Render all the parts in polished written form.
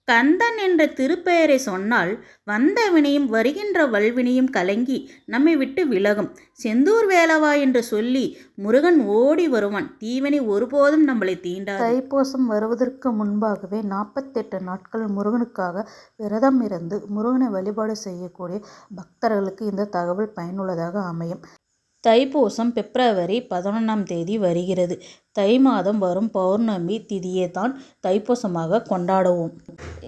கந்தன் என்ற திருப்பெயரை சொன்னால் வந்த வினையும் வருகின்ற வல்வினையும் கலங்கி நம்மை விட்டு விலகும். செந்தூர் வேலவா என்று சொல்லி முருகன் ஓடி வருவான். தீவினை ஒருபோதும் நம்மளை தீண்டாது. தைப்பூசம் வருவதற்கு முன்பாகவே 48 நாட்கள் முருகனுக்காக விரதம் இருந்து முருகனை வழிபாடு செய்யக்கூடிய பக்தர்களுக்கு இந்த தகவல் பயனுள்ளதாக அமையும். தைப்பூசம் பிப்ரவரி 11ஆம் தேதி வருகிறது. தை மாதம் வரும் பௌர்ணமி திதியை தான் தைப்பூசமாக கொண்டாடுவோம்.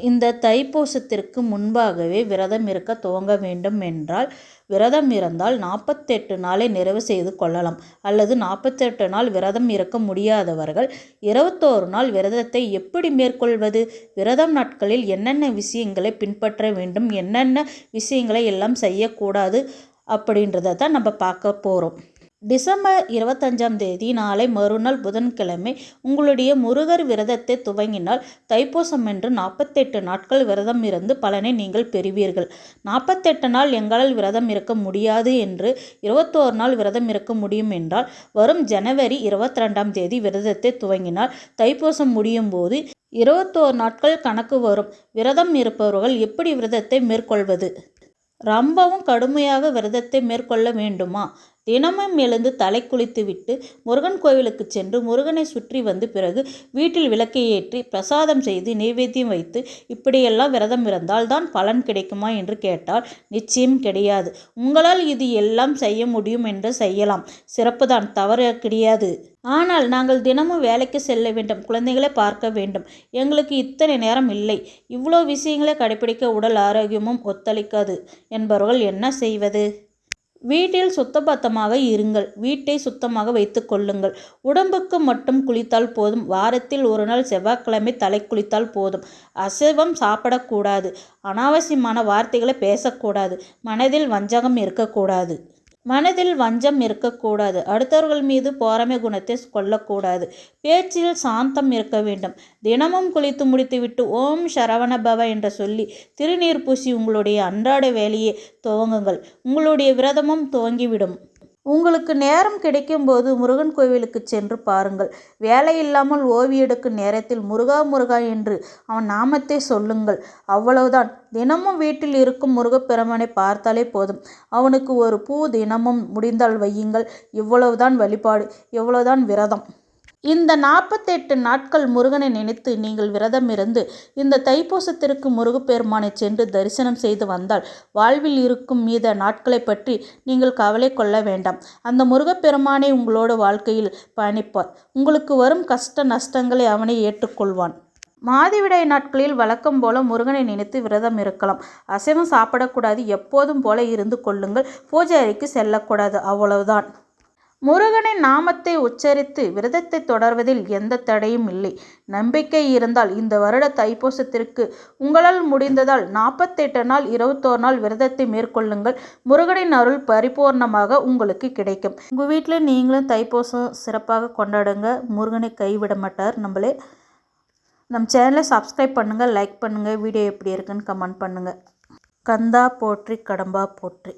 இந்த தைப்பூசத்திற்கு முன்பாகவே விரதம் இருக்க துவங்க வேண்டும் என்றால் விரதம் இருந்தால் 48 நாளை நிறைவு செய்து கொள்ளலாம். அல்லது 48 நாள் விரதம் இருக்க முடியாதவர்கள் 21 நாள் விரதத்தை எப்படி மேற்கொள்வது, விரதம் நாட்களில் என்னென்ன விஷயங்களை பின்பற்ற வேண்டும், என்னென்ன விஷயங்களை எல்லாம் செய்யக்கூடாது அப்படின்றத தான் நம்ம பார்க்க போகிறோம். டிசம்பர் 25ஆம் தேதி நாளை மறுநாள் புதன்கிழமை உங்களுடைய முருகர் விரதத்தை துவங்கினால் தைப்பூசம் என்று 48 நாட்கள் விரதம் இருந்து பலனை நீங்கள் பெறுவீர்கள். 48 நாள் எங்களால் விரதம் இருக்க முடியாது என்று 21 நாள் விரதம் இருக்க முடியும் என்றால் வரும் ஜனவரி 22ஆம் தேதி விரதத்தை துவங்கினால் தைப்பூசம் முடியும் போது 21 நாட்கள் கணக்கு வரும். விரதம் இருப்பவர்கள் எப்படி விரதத்தை மேற்கொள்வது? ரொம்பவும் கடுமையாக விரதத்தை மேற்கொள்ள வேண்டுமா? தினமும் எழுந்து தலை குளித்து விட்டு முருகன் கோவிலுக்கு சென்று முருகனை சுற்றி வந்து பிறகு வீட்டில் விளக்கை ஏற்றி பிரசாதம் செய்து நைவேத்தியம் வைத்து இப்படியெல்லாம் விரதம் இருந்தால் தான் பலன் கிடைக்குமா என்று கேட்டால் நிச்சயம் கிடையாது. உங்களால் இது எல்லாம் செய்ய முடியும் என்று செய்யலாம், சிறப்புதான், தவறு கிடையாது. ஆனால் நாங்கள் தினமும் வேலைக்கு செல்ல வேண்டும், குழந்தைகளை பார்க்க வேண்டும், எங்களுக்கு இத்தனை நேரம் இல்லை, இவ்வளோ விஷயங்களை கடைபிடிக்க உடல் ஆரோக்கியமும் ஒத்துழைக்காது என்பவர்கள் என்ன செய்வது? வீட்டில் சுத்தபத்தமாக இருங்கள். வீட்டை சுத்தமாக வைத்து கொள்ளுங்கள். உடம்புக்கு மட்டும் குளித்தால் போதும். வாரத்தில் ஒரு நாள் செவ்வாய்க்கிழமை தலை குளித்தால் போதும். அசைவம் சாப்பிடக்கூடாது. அனாவசியமான வார்த்தைகளை பேசக்கூடாது. மனதில் வஞ்சகம் இருக்கக்கூடாது. அடுத்தவர்கள் மீது பொறாமை குணத்தை கொள்ளக்கூடாது. பேச்சில் சாந்தம் இருக்க வேண்டும். தினமும் குளித்து முடித்துவிட்டு ஓம் சரவண பவ என்று சொல்லி திருநீர் பூசி உங்களுடைய அன்றாட வேலையை துவங்குங்கள். உங்களுடைய விரதமும் துவங்கிவிடும். உங்களுக்கு நேரம் கிடைக்கும்போது முருகன் கோவிலுக்கு சென்று பாருங்கள். வேலை இல்லாமல் ஓய்வெடுக்கும் நேரத்தில் முருகா முருகா என்று அவன் நாமத்தை சொல்லுங்கள். அவ்வளவுதான். தினமும் வீட்டில் இருக்கும் முருகப்பெருமானை பார்த்தாலே போதும். அவனுக்கு ஒரு பூ தினமும் முடிந்தால் வையுங்கள். இவ்வளவுதான் வழிபாடு, இவ்வளவுதான் விரதம். இந்த 48 நாட்கள் முருகனை நினைத்து நீங்கள் விரதம் இருந்து இந்த தைப்பூசத்திற்கு முருகப்பெருமானை சென்று தரிசனம் செய்து வந்தால் வாழ்வில் இருக்கும் மீத நாட்களை பற்றி நீங்கள் கவலை கொள்ள வேண்டாம். அந்த முருகப்பெருமானை உங்களோட வாழ்க்கையில் பயணிப்பார். உங்களுக்கு வரும் கஷ்ட நஷ்டங்களை அவனை ஏற்றுக்கொள்வான். மாதவிடாய் நாட்களில் வழக்கம் போல முருகனை நினைத்து விரதம் இருக்கலாம். அசைவம் சாப்பிடக்கூடாது. எப்போதும் போல இருந்து கொள்ளுங்கள். பூஜை அறைக்கு செல்லக்கூடாது. அவ்வளவுதான். முருகனின் நாமத்தை உச்சரித்து விரதத்தை தொடர்வதில் எந்த தடையும் இல்லை. நம்பிக்கை இருந்தால் இந்த வருட தைப்பூசத்திற்கு உங்களால் முடிந்ததால் 48 நாள் 21 நாள் விரதத்தை மேற்கொள்ளுங்கள். முருகனின் அருள் பரிபூர்ணமாக உங்களுக்கு கிடைக்கும். உங்கள் வீட்டில் நீங்களும் தைப்பூசம் சிறப்பாக கொண்டாடுங்க. முருகனை கைவிட மாட்டார். நம்ம சேனலை சப்ஸ்கிரைப் பண்ணுங்கள், லைக் பண்ணுங்கள், வீடியோ எப்படி இருக்குன்னு கமெண்ட் பண்ணுங்கள். கந்தா போற்றி, கடம்பா போற்றி.